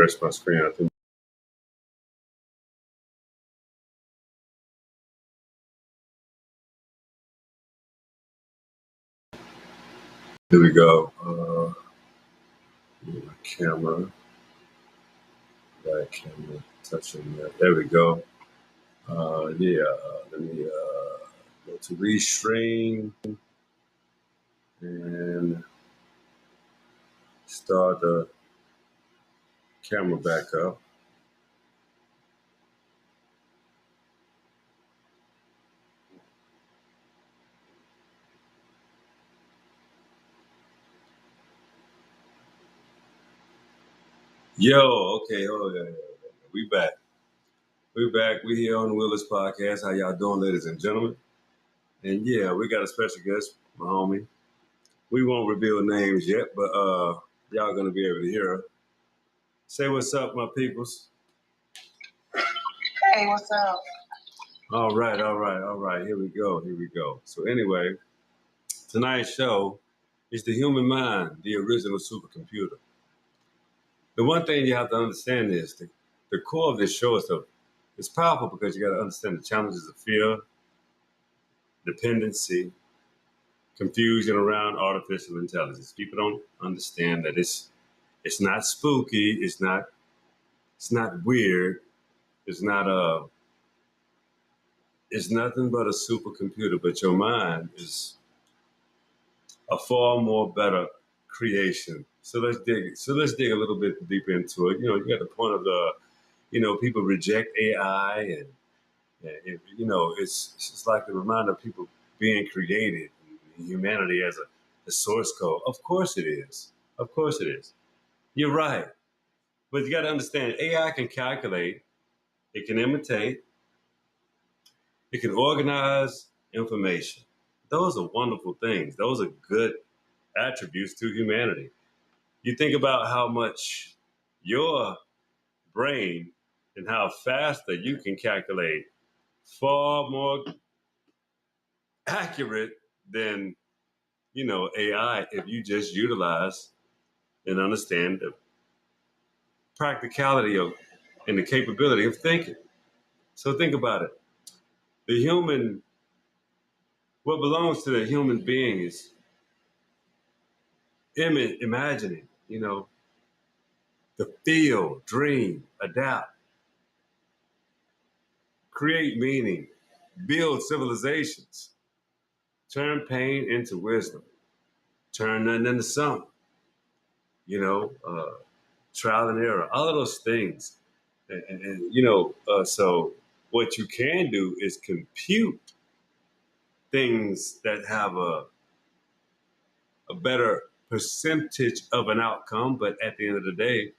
refresh my screen. I think. Here we go. My camera. Right camera touching that. There we go. Let me go to restream and start the camera back up. Yo, okay, oh yeah. We back. We back. We here on the Willis Podcast. How y'all doing, ladies and gentlemen? And yeah, we got a special guest, my homie. We won't reveal names yet, but y'all gonna be able to hear her. Say what's up, my peoples. Hey, what's up? All right. Here we go. So anyway, tonight's show is the human mind, the original supercomputer. The one thing you have to understand is the core of this show is it's powerful because you got to understand the challenges of fear, dependency, confusion around artificial intelligence. People don't understand that it's not spooky, it's not weird, it's not it's nothing but a supercomputer. But your mind is a far more better creation. So let's dig a little bit deeper into it. You know, you got the point of people reject AI it's like a reminder of people being created, humanity as a source code. Of course it is. Of course it is. You're right. But you got to understand, AI can calculate, it can imitate, it can organize information. Those are wonderful things. Those are good attributes to humanity. You think about how much your brain and how faster you can calculate, far more accurate than AI, if you just utilize and understand the practicality of and the capability of thinking. So think about it. The human, what belongs to the human being is imagining, the feel, dream, adapt, create meaning, build civilizations, turn pain into wisdom, turn nothing into something, trial and error, all of those things. So what you can do is compute things that have a better percentage of an outcome. But at the end of the day,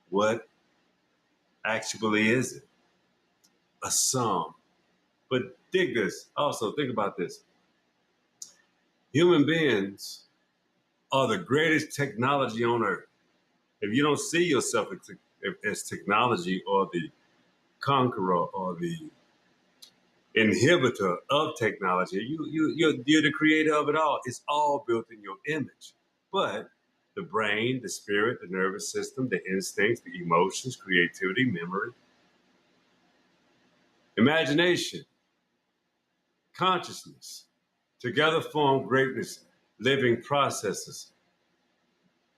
what actually is it? A sum. But dig this. Also, think about this. Human beings are the greatest technology on earth. If you don't see yourself as technology or the conqueror or the inhibitor of technology, you're the creator of it all. It's all built in your image. But the brain, the spirit, the nervous system, the instincts, the emotions, creativity, memory, imagination, consciousness, together form greatness, living processes,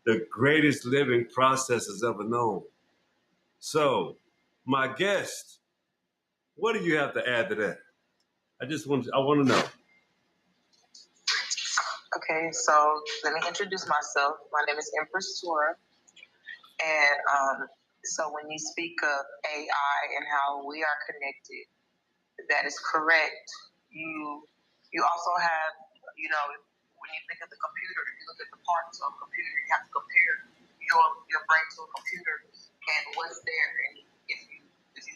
the greatest living processes ever known. So, my guest, what do you have to add to that? I want to know. Okay, so let me introduce myself. My name is Empress Tora. And so when you speak of AI and how we are connected, that is correct. You also have, when you think of the computer, if you look at the parts of a computer, you have to compare your brain to a computer and what's there. And if you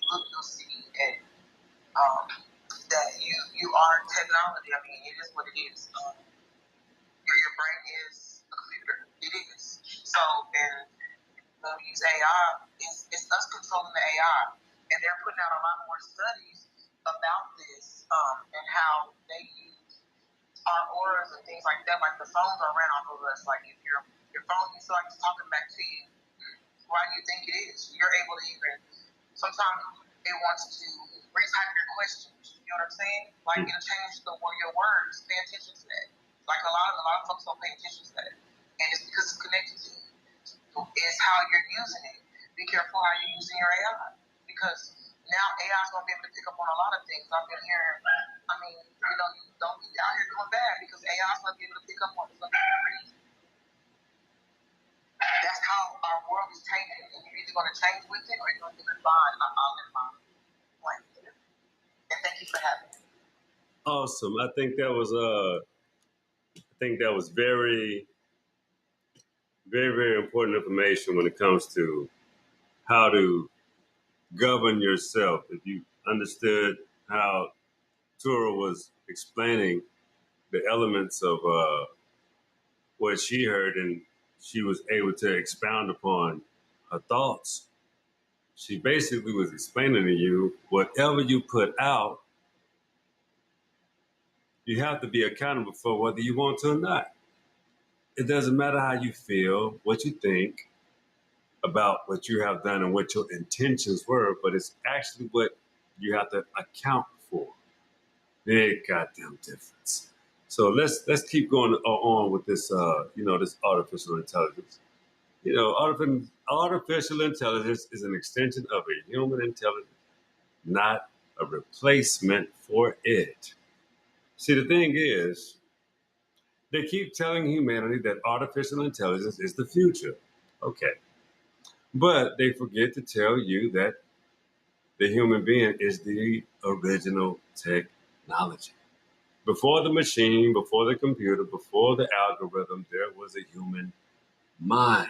look, you'll see that you are technology. I mean, it is what it is. Your brain is a computer. It is. So, and when we use AI, it's us controlling the AI. And they're putting out a lot more studies about this and how they use our auras and things like that. Like the phones are ran off of us. Like if your phone, you feel like it's talking back to you. Why do you think it is? You're able to even, sometimes it wants to retype your questions. You know what I'm saying? Like it'll change your words. Pay attention to that. Like a lot of folks don't pay attention to that. And it's because it's connected to you. It's how you're using it. Be careful how you're using your AI. Because now AI is going to be able to pick up on a lot of things. I've been hearing, you don't be out here doing bad because AI is going to be able to pick up on it. It's going to be able to read. That's how our world is changing. And you're either going to change with it or you're going to live blind. I'll live blind. And thank you for having me. Awesome. I think that was very, very, very important information when it comes to how to govern yourself. If you understood how Tura was explaining the elements of what she heard, and she was able to expound upon her thoughts. She basically was explaining to you whatever you put out, you have to be accountable for whether you want to or not. It doesn't matter how you feel, what you think about what you have done and what your intentions were, but it's actually what you have to account for. Big goddamn difference. So let's keep going on with this this artificial intelligence. Artificial intelligence is an extension of a human intelligence, not a replacement for it. See, the thing is, they keep telling humanity that artificial intelligence is the future. Okay. But they forget to tell you that the human being is the original technology. Before the machine, before the computer, before the algorithm, there was a human mind.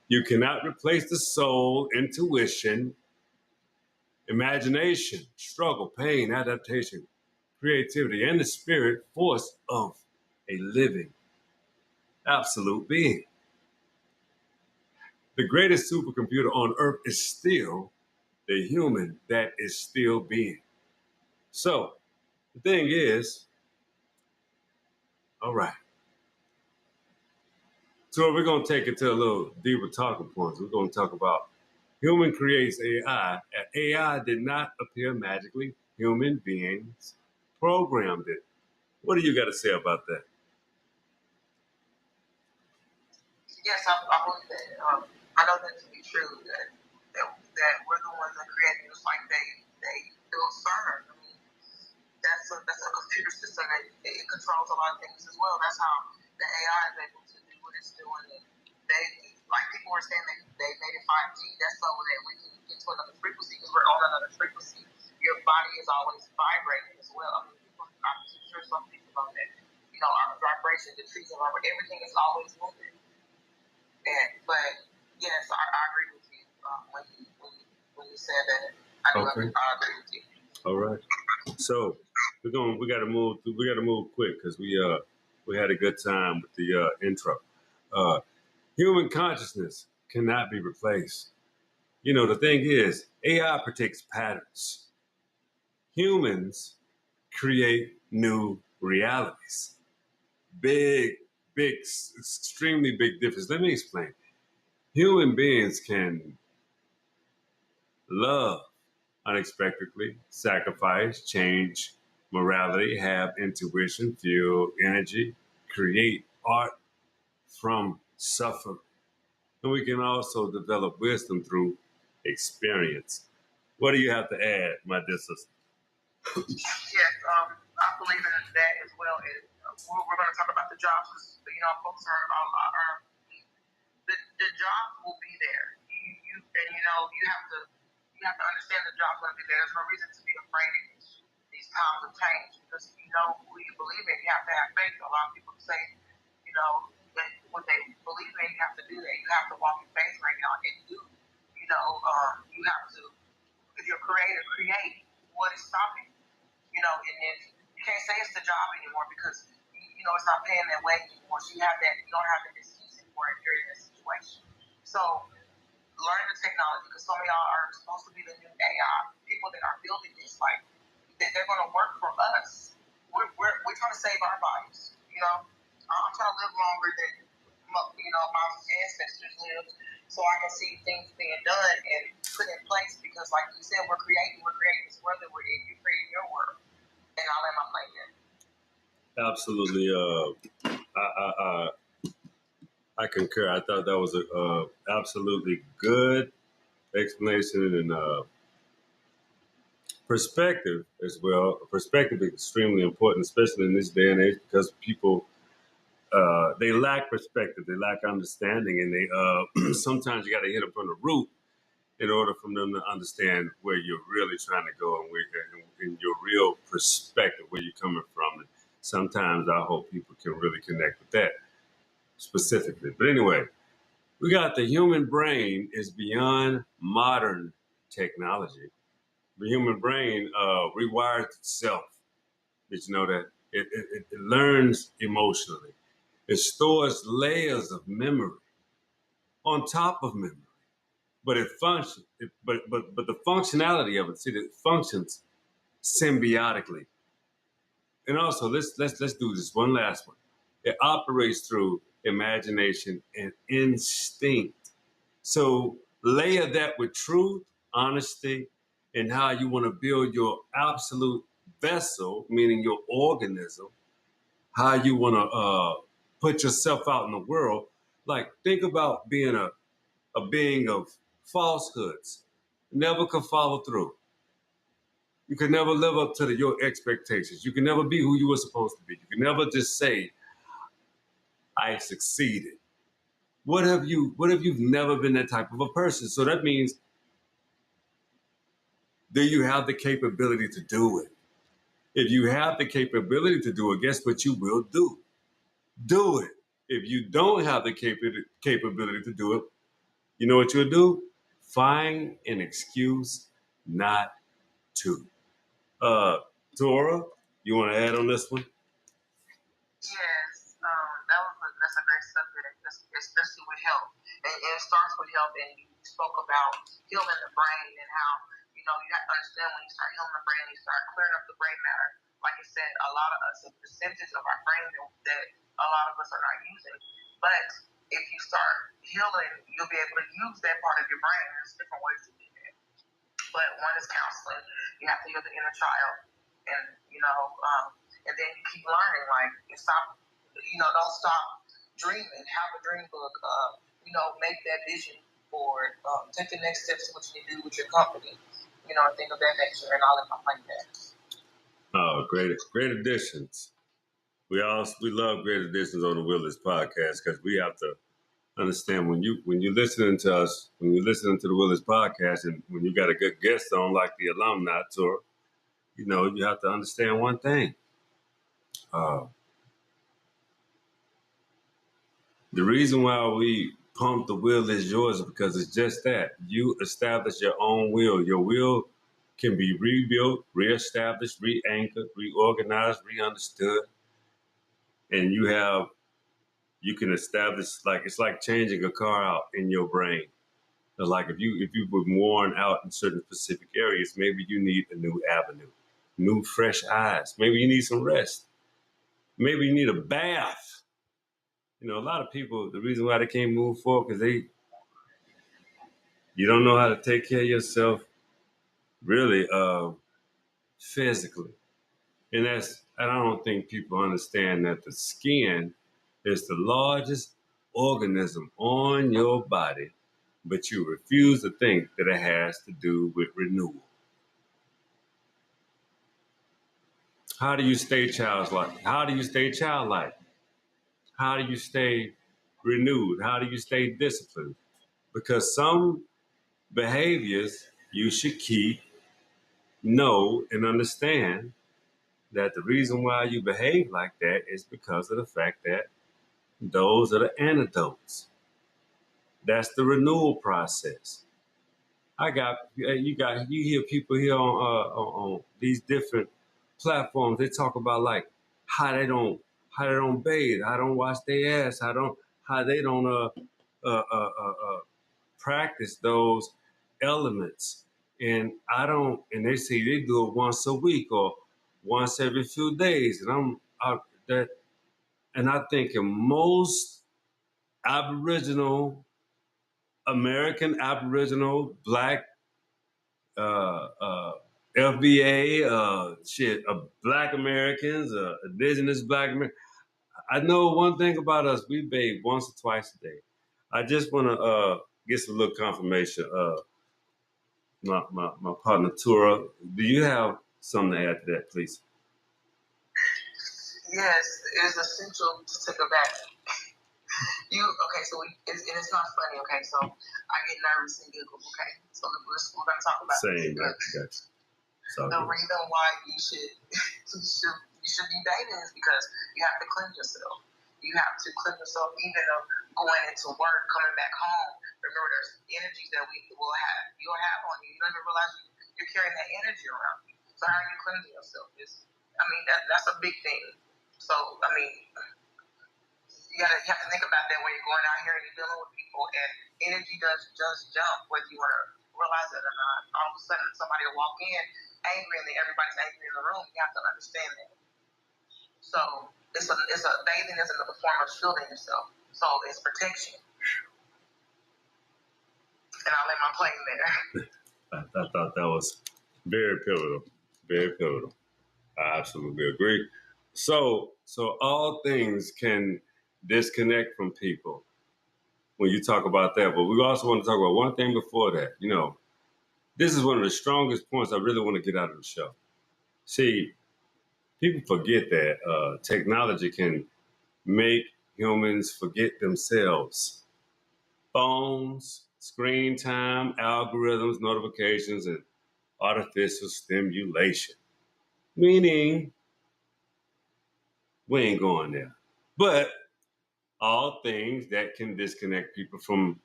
You cannot replace the soul, intuition, imagination, struggle, pain, adaptation, creativity, and the spirit force of a living, absolute being. The greatest supercomputer on earth is still the human that is still being. So, the thing is, all right. So we're going to take it to a little deeper talking points. We're going to talk about human creates AI. AI did not appear magically. Human beings programmed it. What do you got to say about that? Yes, I believe that. I know that to be true. That we're the ones that created it. Just like they built CERN. I mean, that's a computer system that it controls a lot of things as well. That's how the AI is able to do what it's doing. And they, like people were saying, they made it 5G. That's so that we can get to another frequency because we're on another frequency. Your body is always vibrating as well. I mean, I'm sure some people know that. Our vibration, the trees are vibrating. Everything is always moving. But yes, I agree with you when you said that. I agree with you. All right. So we got to move quick because we had a good time with the intro. Human consciousness cannot be replaced. The thing is, AI predicts patterns. Humans create new realities. Big, big, extremely big difference. Let me explain. Human beings can love unexpectedly, sacrifice, change morality, have intuition, feel energy, create art from suffering. And we can also develop wisdom through experience. What do you have to add, my dear sister? Yes, I believe in that as well. And we're going to talk about the jobs because folks are the jobs will be there. You have to understand the job's going to be there. There's no reason to be afraid of these times of change because who you believe in. You have to have faith. A lot of people say that what they believe in, you have to do that. You have to walk in faith right now and do. You have to. If you're creative, create. What is stopping? And then you can't say it's the job anymore because it's not paying that way anymore. So you don't have that excuse anymore if you're in this situation. So learn the technology because some of y'all are supposed to be the new AI people that are building this. Like they're going to work for us. We're trying to save our bodies. I'm trying to live longer than my ancestors lived, so I can see things being done and put in place. Because, like you said, we're creating this world that we're in. You're creating your world, and I'll let my plane there. Absolutely. I concur. I thought that was a absolutely good explanation and perspective as well. Perspective is extremely important, especially in this day and age, because people they lack perspective, they lack understanding, and they sometimes you got to hit them from the root in order for them to understand where you're really trying to go and where in your real perspective, where you're coming from. And sometimes I hope people can really connect with that specifically. But anyway, we got the human brain is beyond modern technology. The human brain rewires itself. Did you know that? It learns emotionally. It stores layers of memory on top of memory, but it functions. But the functionality of it, see, it functions symbiotically. And also, let's do this one last one. It operates through imagination and instinct. So layer that with truth, honesty, and how you want to build your absolute vessel, meaning your organism, how you want to put yourself out in the world. Like, think about being a being of falsehoods. Never could follow through. You can never live up to your expectations. You can never be who you were supposed to be. You can never just say, I succeeded. What if you've never been that type of a person? So that means, do you have the capability to do it? If you have the capability to do it, guess what you will do? Do it. If you don't have the capability to do it, you know what you'll do? Find an excuse not to. Tora, you want to add on this one? Yes, that's a great subject, especially with health. And it starts with health, and you spoke about healing the brain and how you have to understand when you start healing the brain, you start clearing up the brain matter. Like I said, a lot of us, a percentage of our brain that a lot of us are not using. But if you start healing, you'll be able to use that part of your brain. There's different ways to do that. But one is counseling. You have to heal the inner child, and and then you keep learning. Like, don't stop dreaming. Have a dream book. Make that vision for it. Take the next steps to what you need to do with your company. And think of that nature. And I'll let my plane back. Oh, great additions. We love great additions on the Willis podcast because we have to understand when you're listening to us, when you're listening to the Willis podcast, and when you got a good guest on like the alumni tour, you have to understand one thing. The reason why we pump the will is yours because it's just that. You establish your own will. Your will can be rebuilt, reestablished, re-anchored, reorganized, re-understood. And you can establish, like, it's like changing a car out in your brain. Like if you've been worn out in certain specific areas, maybe you need a new avenue, new fresh eyes. Maybe you need some rest. Maybe you need a bath. A lot of people, the reason why they can't move forward because you don't know how to take care of yourself really physically. And I don't think people understand that the skin is the largest organism on your body, but you refuse to think that it has to do with renewal. How do you stay childlike? How do you stay childlike? How do you stay renewed? How do you stay disciplined? Because some behaviors you should keep, know, and understand that the reason why you behave like that is because of the fact that those are the antidotes. That's the renewal process. You hear people here on these different platforms. They talk about like how they don't bathe, how they don't wash their ass, how they don't practice those elements. And and they say they do it once a week or once every few days. And I'm think in most Aboriginal, American Aboriginal, Black, FBA, Black Americans, Indigenous Black Americans. I know one thing about us: we bathe once or twice a day. I just want to get some little confirmation. My partner Tura, do you have something to add to that, please? Yes, it is essential to take a bath. It's not funny. Okay, so I get nervous and giggle. Okay, so we're gonna talk about Same, gotcha. The reason why you should be dating is because you have to cleanse yourself. You have to cleanse yourself even of going into work, coming back home. Remember, there's energies that you'll have on you. You don't even realize you're carrying that energy around you. So how are you cleansing yourself? That's a big thing. So you have to think about that when you're going out here and you're dealing with people, and energy does just jump, whether you want to realize it or not. All of a sudden, somebody will walk in angry, and everybody's angry in the room. You have to understand that. So bathing is another form of shielding yourself. So it's protection. And I'll lay my plane there. I thought that was very pivotal. Very pivotal. I absolutely agree. So all things can disconnect from people when you talk about that. But we also want to talk about one thing before that. You know, this is one of the strongest points I really want to get out of the show. See, people forget that technology can make humans forget themselves. Phones, screen time, algorithms, notifications, and artificial stimulation. Meaning, we ain't going there. But all things that can disconnect people from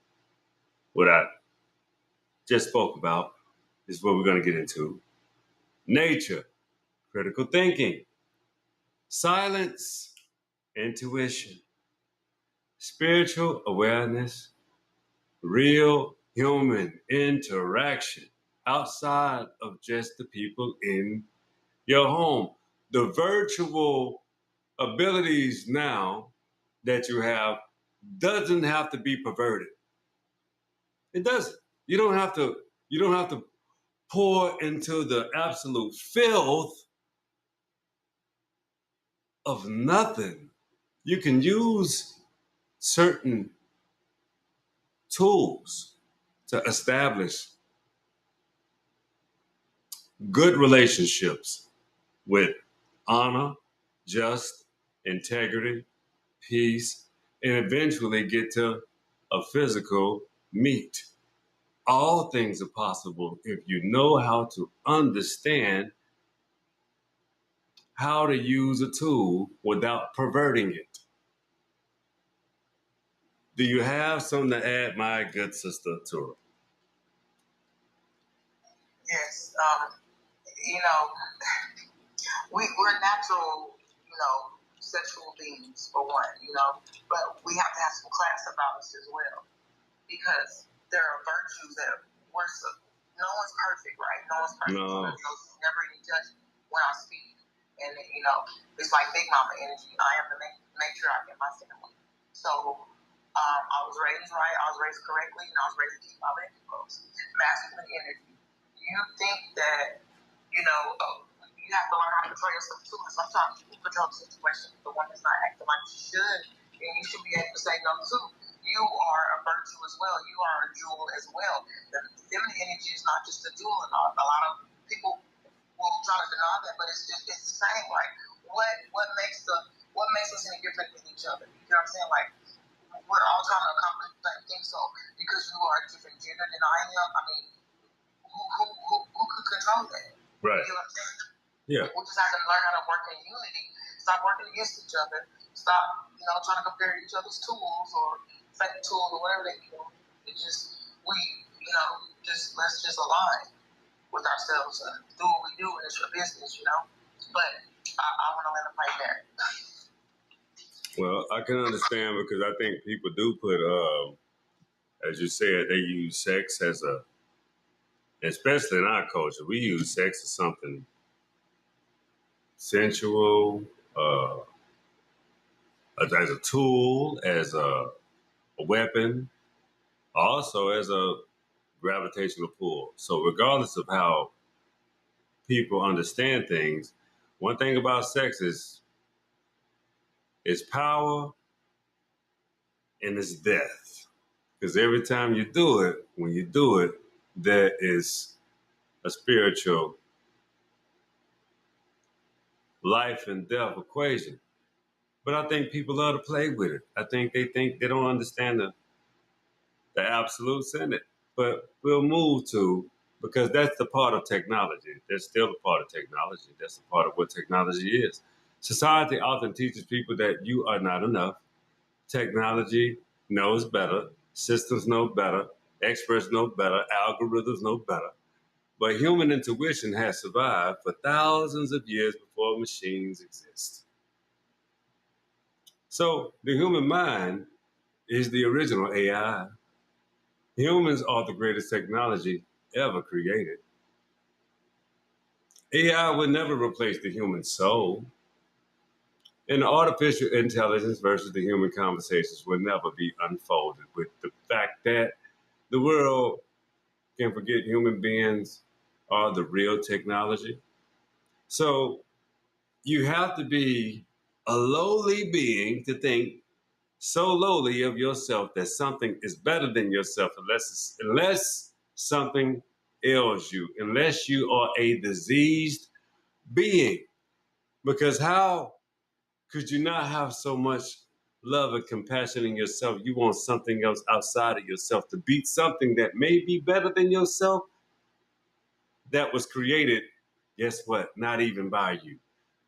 what I just spoke about is what we're going to get into. Nature, critical thinking, silence, intuition, spiritual awareness, real human interaction outside of just the people in your home. The virtual abilities now that you have doesn't have to be perverted. It doesn't. You don't have to pour into the absolute filth of nothing. You can use certain tools to establish good relationships with honor, just, integrity, peace, and eventually get to a physical meet. All things are possible if you know how to understand how to use a tool without perverting it. Do you have something to add, my good sister Tura? Yes. We're natural, sexual beings for one, but we have to have some class about us as well, because there are virtues that no one's perfect, right? No one's perfect. No. So there's never any judgment when I speak. And, it's like Big Mama energy. I am the matriarch in my family. So I was raised right. I was raised correctly, and I was raised to keep my baby close. Masculine energy. You think that, you have to learn how to control yourself too. And sometimes you control the situation. The one that's not acting like you should, and you should be able to say no too. You are a virtue as well. You are a jewel as well. The feminine energy is not just a jewel, and a lot of people will try to deny that, but it's the same. Like, what makes us any different than each other? You know what I'm saying? Like, we're all trying to accomplish the same thing. So because you are a different gender than I am, who could control that? Right. You know what I'm saying? Yeah. We just have to learn how to work in unity. Stop working against each other. Stop, trying to compare each other's tools or fake tools or whatever they do. Let's just align with ourselves and do what we do, and it's your business, But I want to let them play there. Well, I can understand, because I think people do put, as you said, they use sex especially in our culture, we use sex as something sensual, as a tool, as a weapon, also as a gravitational pull. So regardless of how people understand things, one thing about sex is power and it's death. Because every time you do it, when you do it, there is a spiritual life and death equation. But I think people love to play with it. I think they don't understand the absolutes in it. But we'll move to, because that's the part of technology. That's still a part of technology. That's a part of what technology is. Society often teaches people that you are not enough. Technology knows better. Systems know better. Experts know better. Algorithms know better. But human intuition has survived for thousands of years before machines exist. So the human mind is the original AI. Humans are the greatest technology ever created. AI will never replace the human soul. And artificial intelligence versus the human conversations will never be unfolded with the fact that the world can forget human beings are the real technology. So you have to be a lowly being to think so lowly of yourself that something is better than yourself unless something ails you, unless you are a diseased being. Because how could you not have so much love and compassion in yourself? You want something else outside of yourself to beat something that may be better than yourself that was created, guess what? Not even by you.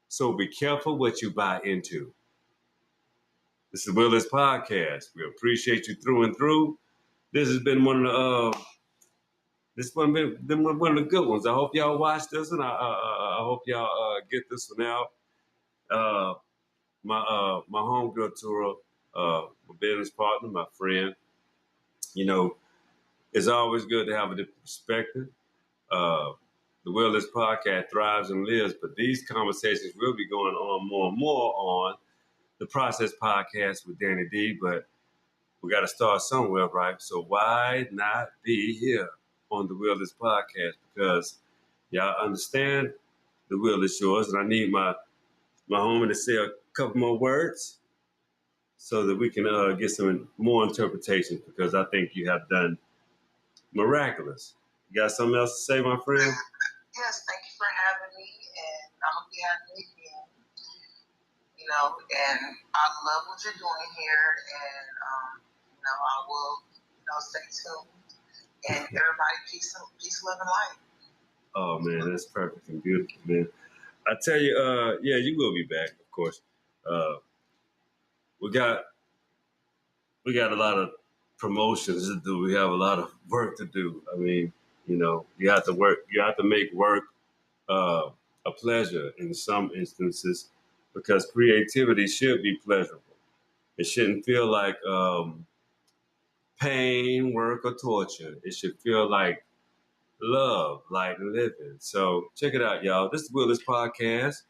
So be careful what you buy into. This is Willis Podcast. We appreciate you through and through. This has been one of the one of the good ones. I hope y'all watch this, and I hope y'all get this one out. My homegirl Tura, my business partner, my friend. You know, it's always good to have a different perspective. Uh, the Wellness Podcast thrives and lives, but these conversations will be going on more and more on the Process Podcast with Danny D. But we got to start somewhere, right? So why not be here on the Wellness Podcast? Because y'all understand the wheel is yours, and I need my homie to say a couple more words so that we can get some more interpretations, because I think you have done miraculous. You got something else to say, my friend? Yes, thank you for having me, and I'm gonna be having you again. You know, and I love what you're doing here, and I will, stay tuned. And everybody, peace, love, and light. Oh man, that's perfect and beautiful, man. I tell you, yeah, you will be back, of course. We got a lot of promotions to do. We have a lot of work to do. I mean, you have to work. You have to make work a pleasure in some instances, because creativity should be pleasurable. It shouldn't feel like pain, work, or torture. It should feel like love, light, and living. So check it out, y'all. This is Willis Podcast.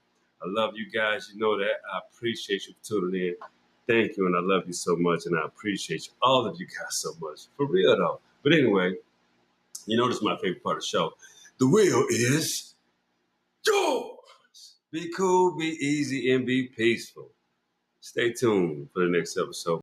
I love you guys. You know that. I appreciate you for tuning in. Thank you, and I love you so much, and I appreciate you, all of you guys so much. For real, though. But anyway, this is my favorite part of the show. The wheel is yours. Be cool, be easy, and be peaceful. Stay tuned for the next episode.